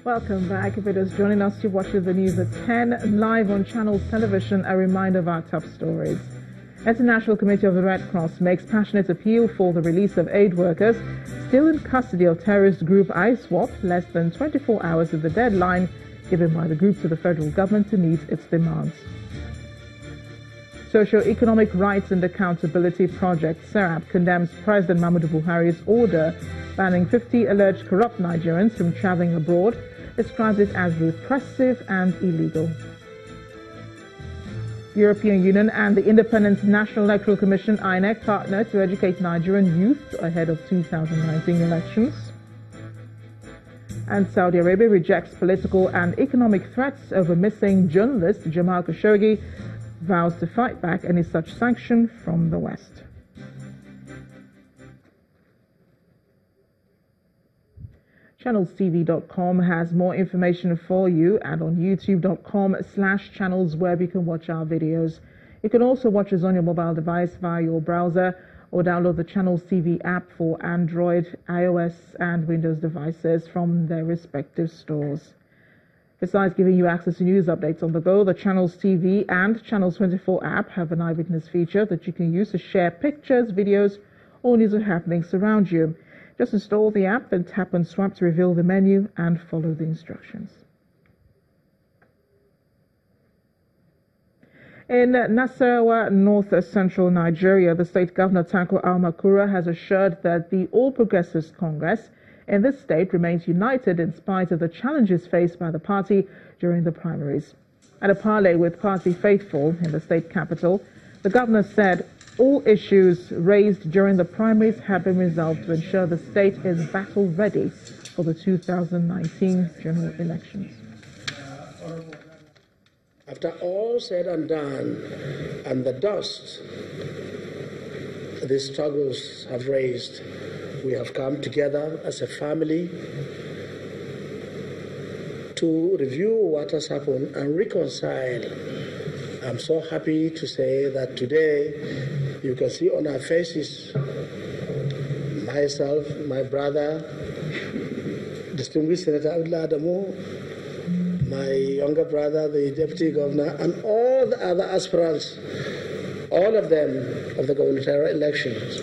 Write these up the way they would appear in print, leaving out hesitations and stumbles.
Welcome back. If it is joining us, you're watching the news at 10 live on Channels Television. A reminder of our top stories. International Committee of the Red Cross makes passionate appeal for the release of aid workers still in custody of terrorist group ISWAP, less than 24 hours of the deadline given by the group to the federal government to meet its demands. Socio-Economic Rights and Accountability Project, SERAP, condemns President Muhammadu Buhari's order banning 50 alleged corrupt Nigerians from traveling abroad, describes it as repressive and illegal. European Union and the Independent National Electoral Commission (INEC) partner to educate Nigerian youth ahead of 2019 elections. And Saudi Arabia rejects political and economic threats over missing journalist Jamal Khashoggi, vows to fight back any such sanction from the West. ChannelsTV.com has more information for you, and on YouTube.com/channels where you can watch our videos. You can also watch us on your mobile device via your browser or download the Channels TV app for Android, iOS and Windows devices from their respective stores. Besides giving you access to news updates on the go, the Channels TV and Channels 24 app have an eyewitness feature that you can use to share pictures, videos or news of happenings around you. Just install the app, then tap and swipe to reveal the menu and follow the instructions. In Nasarawa, north-central Nigeria, the state governor Tanko Almakura has assured that the All Progressives Congress in this state remains united in spite of the challenges faced by the party during the primaries. At a parley with party faithful in the state capital, the governor said all issues raised during the primaries have been resolved to ensure the state is battle ready for the 2019 general elections. After all said and done, and the dust these struggles have raised, we have come together as a family to review what has happened and reconcile. I'm so happy to say that today you can see on our faces, myself, my brother, distinguished Senator Abdullah Adamu, my younger brother, the Deputy Governor, and all the other aspirants, all of them of the gubernatorial elections,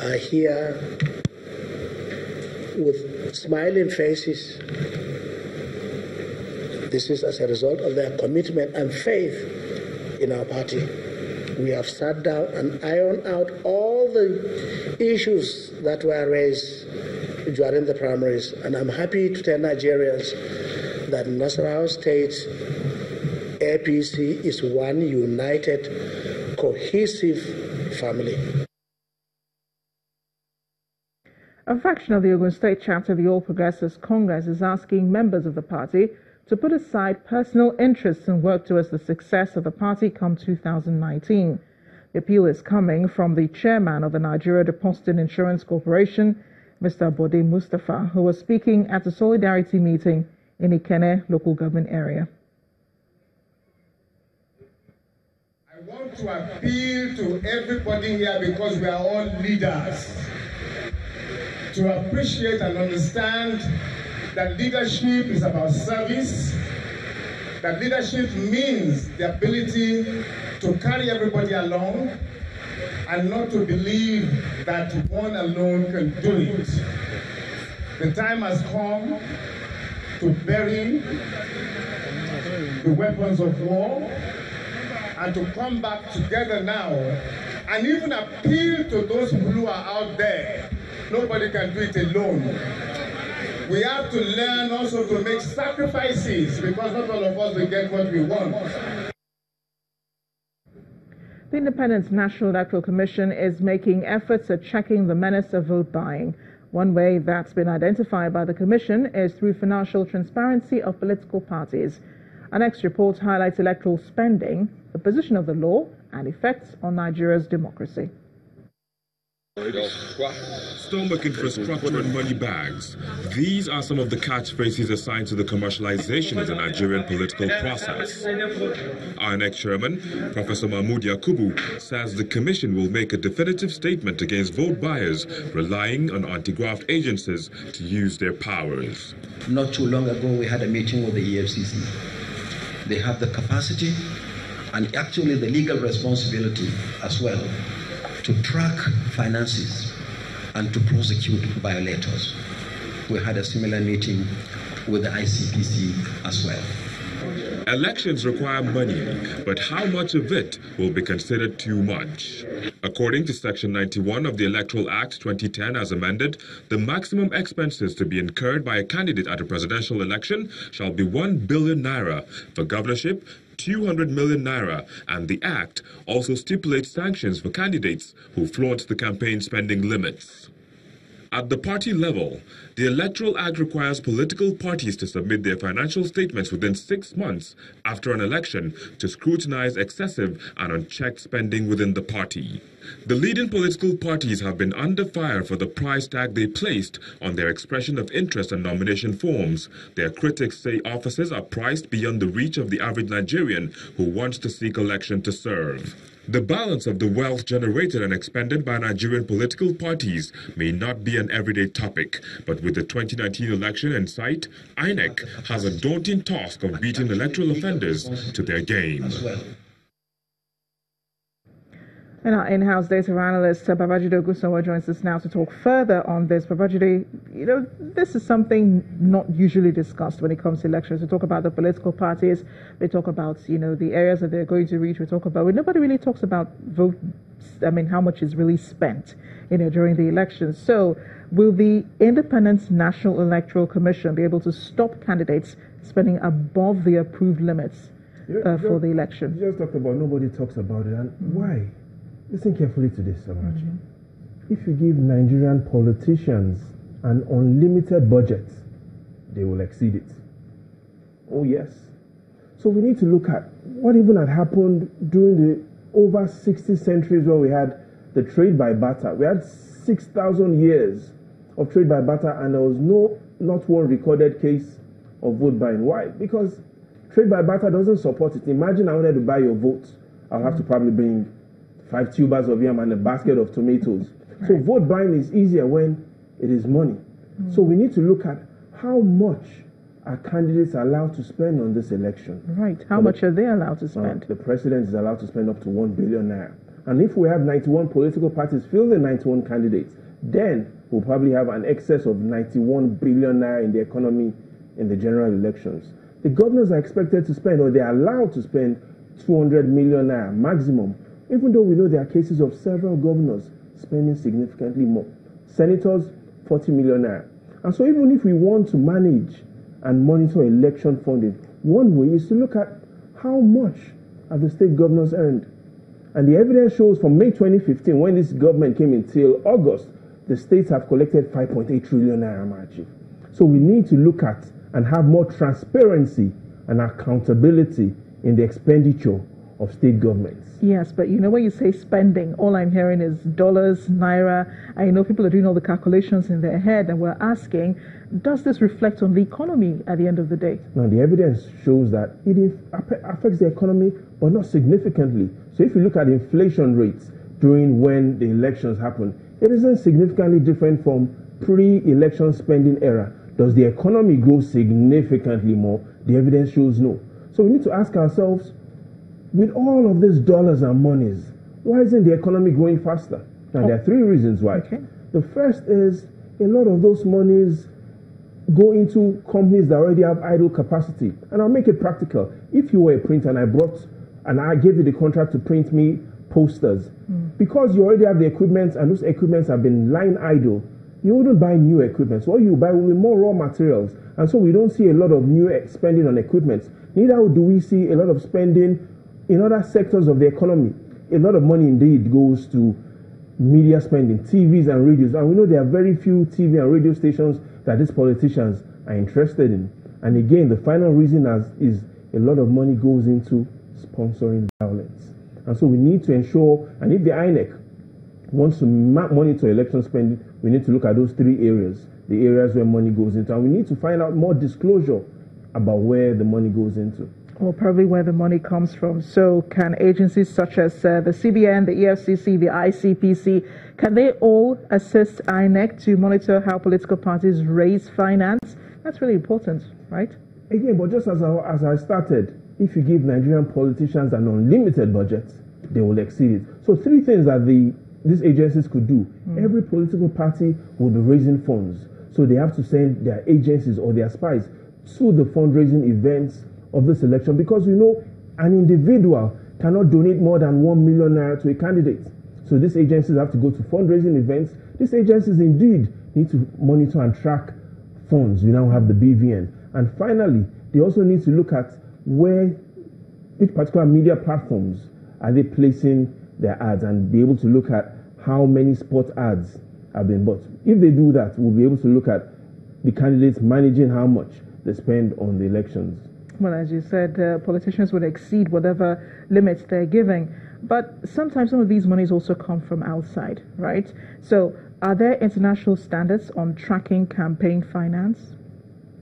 are here with smiling faces. This is as a result of their commitment and faith in our party. We have sat down and ironed out all the issues that were raised during the primaries. And I'm happy to tell Nigerians that Nasarawa State APC is one united, cohesive family. A faction of the Ogun State chapter of the All Progressives Congress is asking members of the party to put aside personal interests and work towards the success of the party come 2019. The appeal is coming from the chairman of the Nigeria Deposit Insurance Corporation, Mr. Bode Mustafa, who was speaking at a solidarity meeting in Ikenne local government area. I want to appeal to everybody here, because we are all leaders, to appreciate and understand that leadership is about service, that leadership means the ability to carry everybody along and not to believe that one alone can do it. The time has come to bury the weapons of war and to come back together now and even appeal to those people who are out there. Nobody can do it alone. We have to learn also to make sacrifices, because not all of us will get what we want. The Independent National Electoral Commission is making efforts at checking the menace of vote buying. One way that's been identified by the Commission is through financial transparency of political parties. Our next report highlights electoral spending, the position of the law, and effects on Nigeria's democracy. Stomach infrastructure and money bags. These are some of the catchphrases assigned to the commercialization of the Nigerian political process. INEC Chairman, Professor Mahmoud Yakubu, says the Commission will make a definitive statement against vote buyers relying on anti-graft agencies to use their powers. Not too long ago, we had a meeting with the EFCC. They have the capacity and actually the legal responsibility as well to track finances and to prosecute violators. We had a similar meeting with the ICPC as well. Elections require money, but how much of it will be considered too much? According to Section 91 of the Electoral Act 2010 as amended, the maximum expenses to be incurred by a candidate at a presidential election shall be 1 billion naira. For governorship, 200 million naira, and the Act also stipulates sanctions for candidates who flaunt the campaign spending limits. At the party level, the Electoral Act requires political parties to submit their financial statements within 6 months after an election to scrutinize excessive and unchecked spending within the party. The leading political parties have been under fire for the price tag they placed on their expression of interest and nomination forms. Their critics say offices are priced beyond the reach of the average Nigerian who wants to seek election to serve. The balance of the wealth generated and expended by Nigerian political parties may not be an everyday topic, but with the 2019 election in sight, INEC has a daunting task of beating electoral offenders to their game. And our in-house data analyst, Babajide Ogunsanwo, joins us now to talk further on this. Babajide, this is something not usually discussed when it comes to elections. We talk about the political parties. They talk about, the areas that they're going to reach. We talk about, nobody really talks about how much is really spent, during the elections. So will the Independent National Electoral Commission be able to stop candidates spending above the approved limits for the election? You just talked about nobody talks about it. And why? Listen carefully to this, Samarachi. If you give Nigerian politicians an unlimited budget, they will exceed it. Oh, yes. So we need to look at what even had happened during the over 60 centuries where we had the trade by barter. We had 6,000 years of trade by barter, and there was not one recorded case of vote buying. Why? Because trade by barter doesn't support it. Imagine I wanted to buy your vote. I'll have to probably bring 5 tubers of yam and a basket of tomatoes. Right. So vote buying is easier when it is money. So we need to look at how much are candidates allowed to spend on this election. Right. How much are they allowed to spend? The president is allowed to spend up to 1 billion naira. And if we have 91 political parties fielding 91 candidates, then we'll probably have an excess of 91 billion naira in the economy in the general elections. The governors are expected to spend, or they're allowed to spend, 200 million naira maximum, even though we know there are cases of several governors spending significantly more. Senators, 40 million naira. And so even if we want to manage and monitor election funding, one way is to look at how much have the state governors earned. And the evidence shows from May 2015, when this government came in, till August, the states have collected 5.8 trillion naira margin. So we need to look at and have more transparency and accountability in the expenditure of state governments. Yes, but when you say spending, all I'm hearing is dollars, naira. I know people are doing all the calculations in their head, and we're asking, does this reflect on the economy at the end of the day? Now, the evidence shows that it affects the economy, but not significantly. So if you look at inflation rates during when the elections happen, it isn't significantly different from pre-election spending era. Does the economy grow significantly more? The evidence shows no. So we need to ask ourselves, with all of these dollars and monies, why isn't the economy growing faster? Now, there are 3 reasons why. Okay. The first is a lot of those monies go into companies that already have idle capacity. And I'll make it practical. If you were a printer and I gave you the contract to print me posters, because you already have the equipment and those equipments have been lying idle, you wouldn't buy new equipment. So what you buy will be more raw materials. And so we don't see a lot of new spending on equipment. Neither do we see a lot of spending in other sectors of the economy. A lot of money indeed goes to media spending, TVs and radios. And we know there are very few TV and radio stations that these politicians are interested in. And again, the final reason is a lot of money goes into sponsoring violence. And so we need to ensure, and if the INEC wants to monitor election spending, we need to look at those three areas, the areas where money goes into, and we need to find out more disclosure about where the money goes into. Or probably where the money comes from. So can agencies such as the CBN, the EFCC, the ICPC, can they all assist INEC to monitor how political parties raise finance? That's really important, right? Again, but just as I started, if you give Nigerian politicians an unlimited budget, they will exceed it. So three things that these agencies could do. Every political party will be raising funds. So they have to send their agencies or their spies to the fundraising events of this election, because we know an individual cannot donate more than 1 million naira to a candidate. So these agencies have to go to fundraising events. These agencies indeed need to monitor and track funds. We now have the BVN. And finally, they also need to look at which particular media platforms are they placing their ads, and be able to look at how many spot ads have been bought. If they do that, we'll be able to look at the candidates managing how much they spend on the elections. Well, as you said, politicians would exceed whatever limits they're giving. But sometimes some of these monies also come from outside, right? So are there international standards on tracking campaign finance?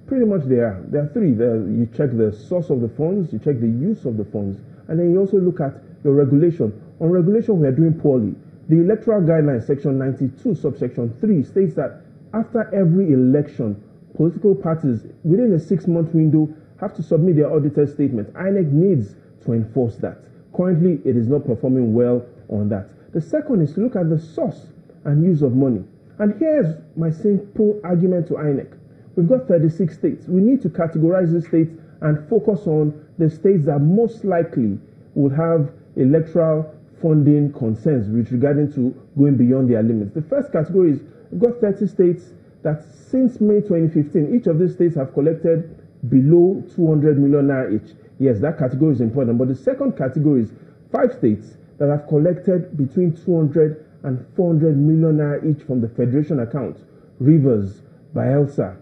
Pretty much there are three. You check the source of the funds, you check the use of the funds, and then you also look at your regulation. On regulation, we are doing poorly. The Electoral Guidelines, Section 92, subsection 3, states that after every election, political parties within a 6-month window have to submit their audited statement. INEC needs to enforce that. Currently, it is not performing well on that. The second is to look at the source and use of money. And here's my simple argument to INEC. We've got 36 states. We need to categorize the states and focus on the states that most likely would have electoral funding concerns with regarding to going beyond their limits. The first category is we've got 30 states that since May 2015, each of these states have collected below 200 million naira each. Yes, that category is important. But the second category is 5 states that have collected between 200 and 400 million naira each from the federation account. Rivers, Bayelsa,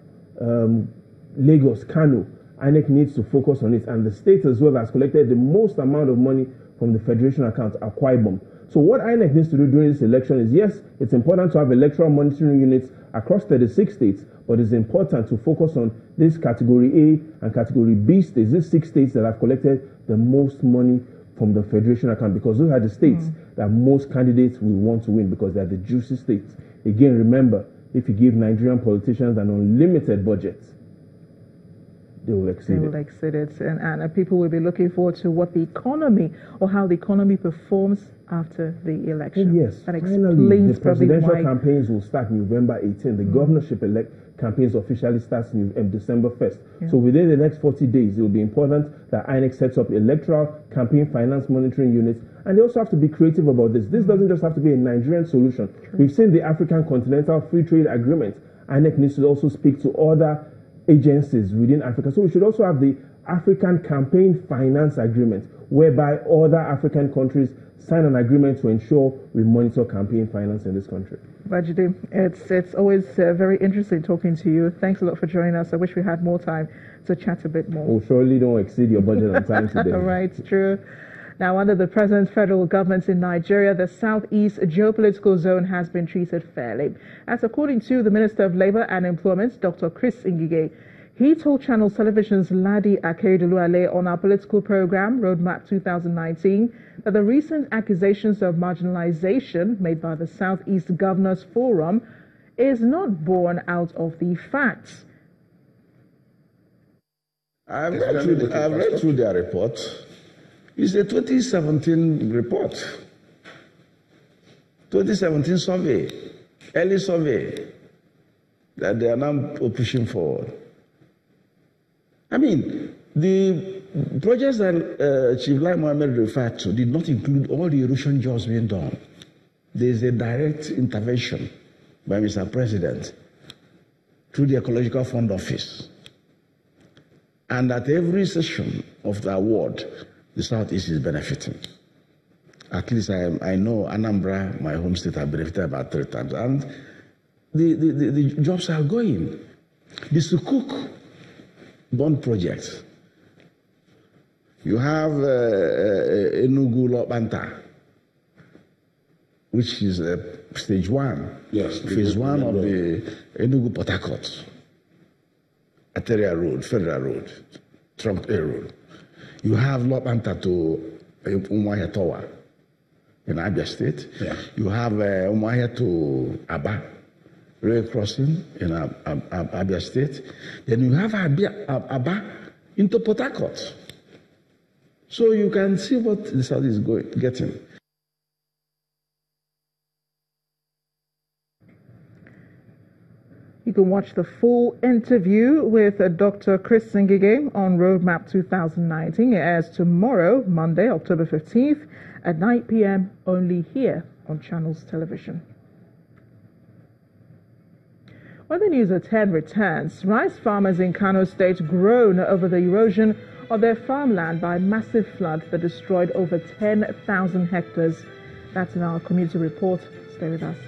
Lagos, Kano. INEC needs to focus on it. And the state as well that has collected the most amount of money from the federation account, Akwa Ibom. So what INEC needs to do during this election is, yes, it's important to have electoral monitoring units across 36 states, but it's important to focus on this category A and category B states, these 6 states that have collected the most money from the federation account, because those are the states that most candidates will want to win, because they're the juicy states. Again, remember, if you give Nigerian politicians an unlimited budget, they will exceed it. And people will be looking forward to what the economy, or how the economy performs after the election. Yes, that finally, the presidential campaigns will start November 18. The governorship campaigns officially starts December 1st. Yeah. So within the next 40 days, it will be important that INEC sets up electoral campaign finance monitoring units. And they also have to be creative about this. This doesn't just have to be a Nigerian solution. We've seen the African Continental Free Trade Agreement. INEC needs to also speak to other agencies within Africa. So we should also have the African Campaign Finance Agreement, whereby other African countries sign an agreement to ensure we monitor campaign finance in this country. Bajide, it's always very interesting talking to you. Thanks a lot for joining us. I wish we had more time to chat a bit more. Oh, surely don't exceed your budget on time today. Right, true. Now, under the present federal government in Nigeria, the Southeast geopolitical zone has been treated fairly. As according to the Minister of Labour and Employment, Dr. Chris Ngige, he told Channel Television's Ladi Akeredoluale on our political program, Roadmap 2019, that the recent accusations of marginalization made by the Southeast Governors Forum is not borne out of the facts. I've read through their report. It's a 2017 report. 2017 survey, early survey, that they are now pushing forward. I mean, the projects that Chief Lai Mohammed referred to did not include all the erosion jobs being done. There is a direct intervention by Mr. President through the Ecological Fund Office. And at every session of the award, the Southeast is benefiting. At least I know Anambra, my home state, have benefited about 3 times. And the jobs are going. The Sukuk bond project. You have Enugu Lobanta. which is stage 1, yes, phase 1 of the Enugu-Port Harcourt arterial road, federal road, trunk A road. You have Lopanta to Umuahia Tower in Abia State. Yeah. You have Umuahia to Aba rail crossing in Abia State. Then you have Aba into Port Harcourt. So you can see what the South is getting. You can watch the full interview with Dr. Chris Ngige on Roadmap 2019. It airs tomorrow, Monday, October 15th at 9 p.m. only here on Channels Television. When the news at 10 returns, rice farmers in Kano State groan over the erosion of their farmland by massive flood that destroyed over 10,000 hectares. That's in our community report. Stay with us.